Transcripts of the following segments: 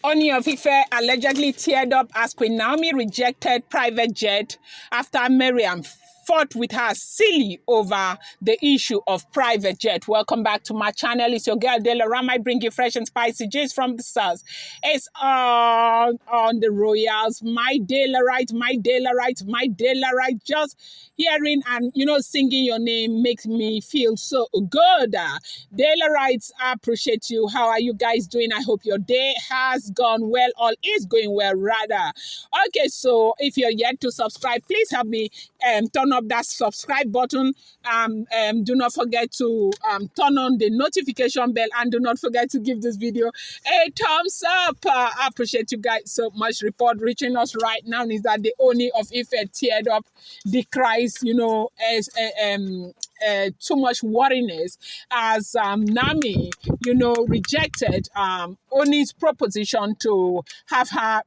Ooni of Ife allegedly teared up as Queen Naomi rejected private jet after Mariam fought with her silly over the issue of private jet. Welcome back to my channel. It's your girl Delaram. I bring you fresh and spicy gist from the stars. It's on the royals. My Delarite, my Delarite, my Delarite. Just hearing and singing your name makes me feel so good. Delarites, I appreciate you. How are you guys doing? I hope your day has gone well, or is going well rather. Okay, so if you're yet to subscribe, please help me turn up that subscribe button. Do not forget to turn on the notification bell, and do not forget to give this video a thumbs up. I appreciate you guys so much. Report reaching us right now is that the Ooni of Ife teared up, decries, as too much worriness as Naomi, rejected Ooni's proposition to have her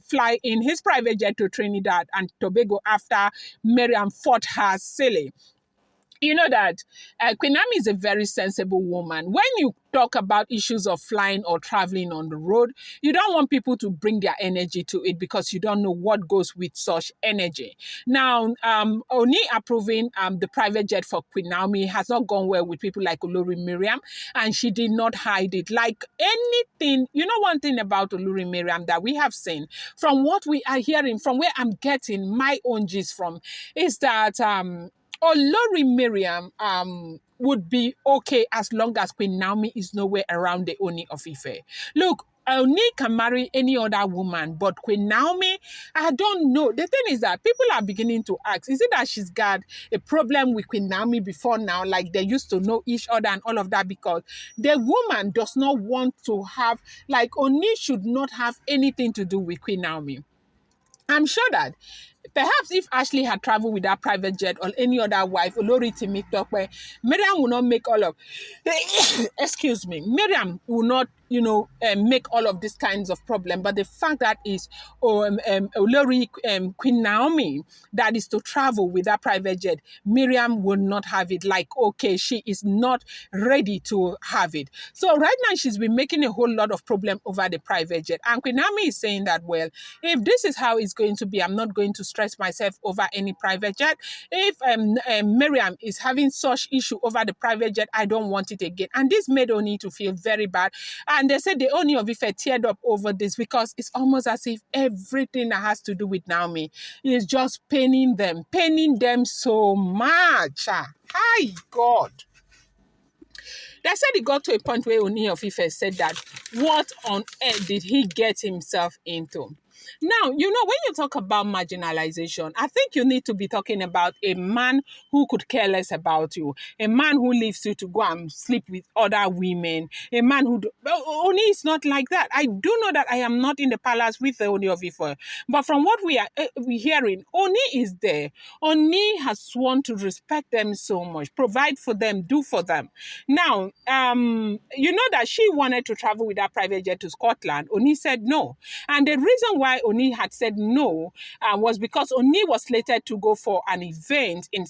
fly in his private jet to Trinidad and Tobago after Mariam fought her silly. You know that Queen Naomi is a very sensible woman. When you talk about issues of flying or traveling on the road, you don't want people to bring their energy to it because you don't know what goes with such energy. Now, Ooni approving the private jet for Queen Naomi has not gone well with people like Olori Mariam, and she did not hide it. Like anything, one thing about Olori Mariam that we have seen, from what we are hearing, from where I'm getting my own gist from, is that Olori Mariam would be okay as long as Queen Naomi is nowhere around the Ooni of Ife. Look, Ooni can marry any other woman, but Queen Naomi, I don't know. The thing is that people are beginning to ask, is it that she's got a problem with Queen Naomi before now, like they used to know each other and all of that, because the woman does not want to have, like Ooni should not have anything to do with Queen Naomi. I'm sure that perhaps if Ashley had traveled with that private jet or any other wife, Olori Temitope, Mariam will not make all of, excuse me, Mariam will not, make all of these kinds of problem. But the fact that is Olori Queen Naomi that is to travel with that private jet, Mariam will not have it. Like, okay, she is not ready to have it. So right now she's been making a whole lot of problem over the private jet. And Queen Naomi is saying that, well, if this is how it's going to be, I'm not going to stress myself over any private jet. If Mariam is having such issue over the private jet, I don't want it again. And this made Ooni to feel very bad. And they said the Ooni of Ife teared up over this because it's almost as if everything that has to do with Naomi is just paining them so much. Hi, God. They said it got to a point where Ooni of Ife said that, what on earth did he get himself into? Now, when you talk about marginalization, I think you need to be talking about a man who could care less about you, a man who leaves you to go and sleep with other women, a man who... Ooni is not like that. I do know that I am not in the palace with the Ooni of Ife, but from what we are hearing, Ooni is there. Ooni has sworn to respect them so much, provide for them, do for them. Now, you know that she wanted to travel with that private jet to Scotland. Ooni said no. And the reason why Ooni had said no was because Ooni was slated to go for an event in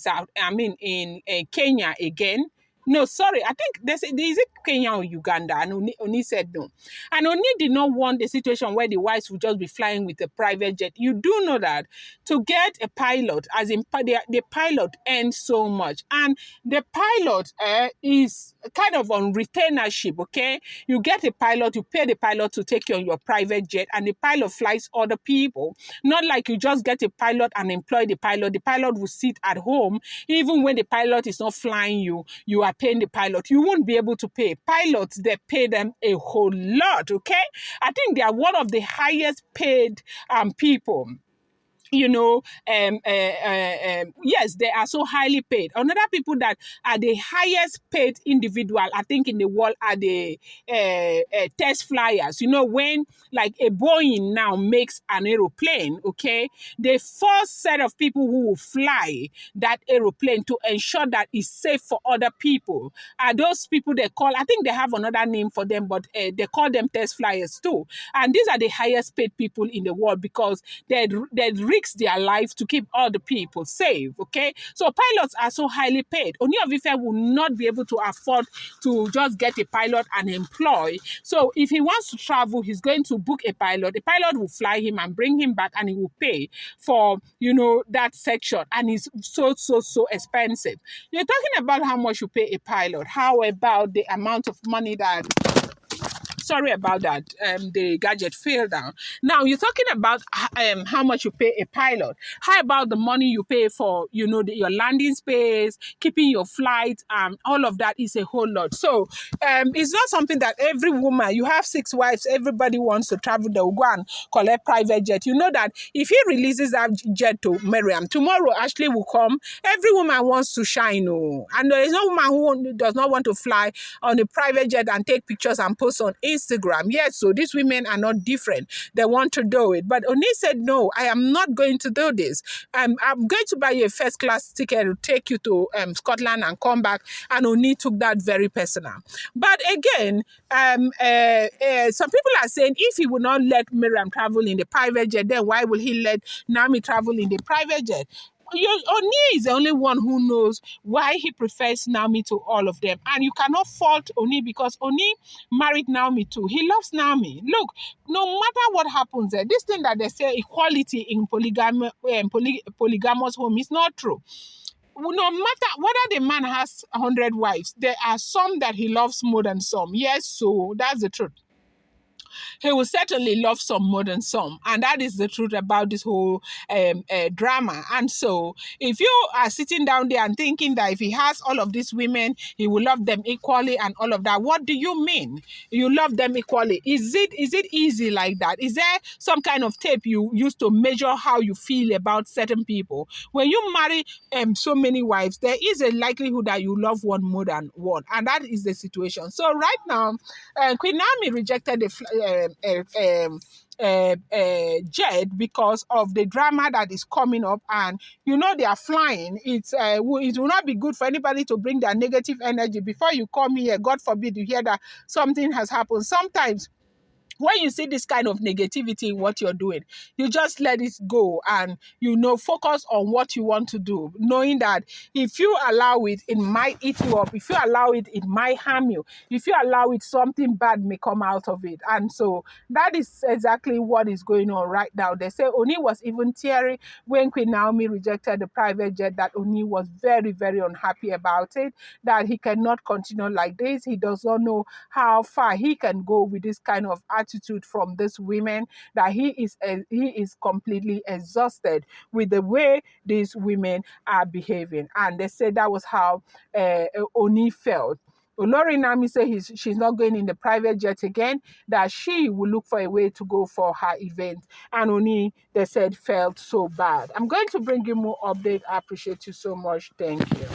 Kenya again. No, sorry, I think is it Kenya or Uganda? And Ooni said no. And Ooni did not want the situation where the wives would just be flying with a private jet. You do know that to get a pilot, as in the pilot earns so much. And the pilot is kind of on retainership, okay? You get a pilot, you pay the pilot to take you on your private jet, and the pilot flies other people. Not like you just get a pilot and employ the pilot. The pilot will sit at home. Even when the pilot is not flying you, you are paying the pilot. You won't be able to pay. Pilots, they pay them a whole lot, okay? I think they are one of the highest paid people. Yes, they are so highly paid. Another people that are the highest paid individual, I think, in the world are the test flyers. When like a Boeing now makes an aeroplane, okay, the first set of people who will fly that aeroplane to ensure that it's safe for other people are those people they call, I think they have another name for them, but they call them test flyers too. And these are the highest paid people in the world because they really risk their life to keep all the people safe, okay? So pilots are so highly paid. Ooni of Ife will not be able to afford to just get a pilot and employ. So if he wants to travel, he's going to book a pilot. The pilot will fly him and bring him back, and he will pay for, you know, that section. And it's so expensive. You're talking about how much you pay a pilot. How about the amount of money that... Sorry about that. The gadget fell down. Now you're talking about how much you pay a pilot. How about the money you pay for, you know, your landing space, keeping your flight, all of that is a whole lot. So it's not something that every woman, you have 6 wives, everybody wants to travel, they'll go and collect private jet. You know that if he releases that jet to Mariam, tomorrow Ashley will come. Every woman wants to shine. Oh. And there is no woman who does not want to fly on a private jet and take pictures and post on Instagram. Yes, so these women are not different. They want to do it. But Ooni said, no, I am not going to do this. I'm going to buy you a first class ticket to take you to Scotland and come back. And Ooni took that very personal. But again, some people are saying if he will not let Mariam travel in the private jet, then why will he let Naomi travel in the private jet? Ooni is the only one who knows why he prefers Naomi to all of them. And you cannot fault Ooni because Ooni married Naomi too. He loves Naomi. Look, no matter what happens there, this thing that they say equality in polygamous home is not true. No matter whether the man has 100 wives, there are some that he loves more than some. Yes, so that's the truth. He will certainly love some more than some. And that is the truth about this whole drama. And so if you are sitting down there and thinking that if he has all of these women, he will love them equally and all of that, what do you mean? You love them equally. Is it easy like that? Is there some kind of tape you use to measure how you feel about certain people? When you marry so many wives, there is a likelihood that you love one more than one. And that is the situation. So right now, Queen Naomi rejected the jet because of the drama that is coming up, and you know they are flying. It will not be good for anybody to bring their negative energy before you come here. God forbid you hear that something has happened. Sometimes when you see this kind of negativity in what you're doing, you just let it go and, you know, focus on what you want to do, knowing that if you allow it, it might eat you up. If you allow it, it might harm you. If you allow it, something bad may come out of it. And so that is exactly what is going on right now. They say Ooni was even teary when Queen Naomi rejected the private jet, that Ooni was very, very unhappy about it, that he cannot continue like this. He does not know how far he can go with this kind of attitude from these women, that he is completely exhausted with the way these women are behaving. And they said that was how Ooni felt. Olori Naomi said she's not going in the private jet again, that she will look for a way to go for her event. And Ooni, they said, felt so bad. I'm going to bring you more update. I appreciate you so much. Thank you.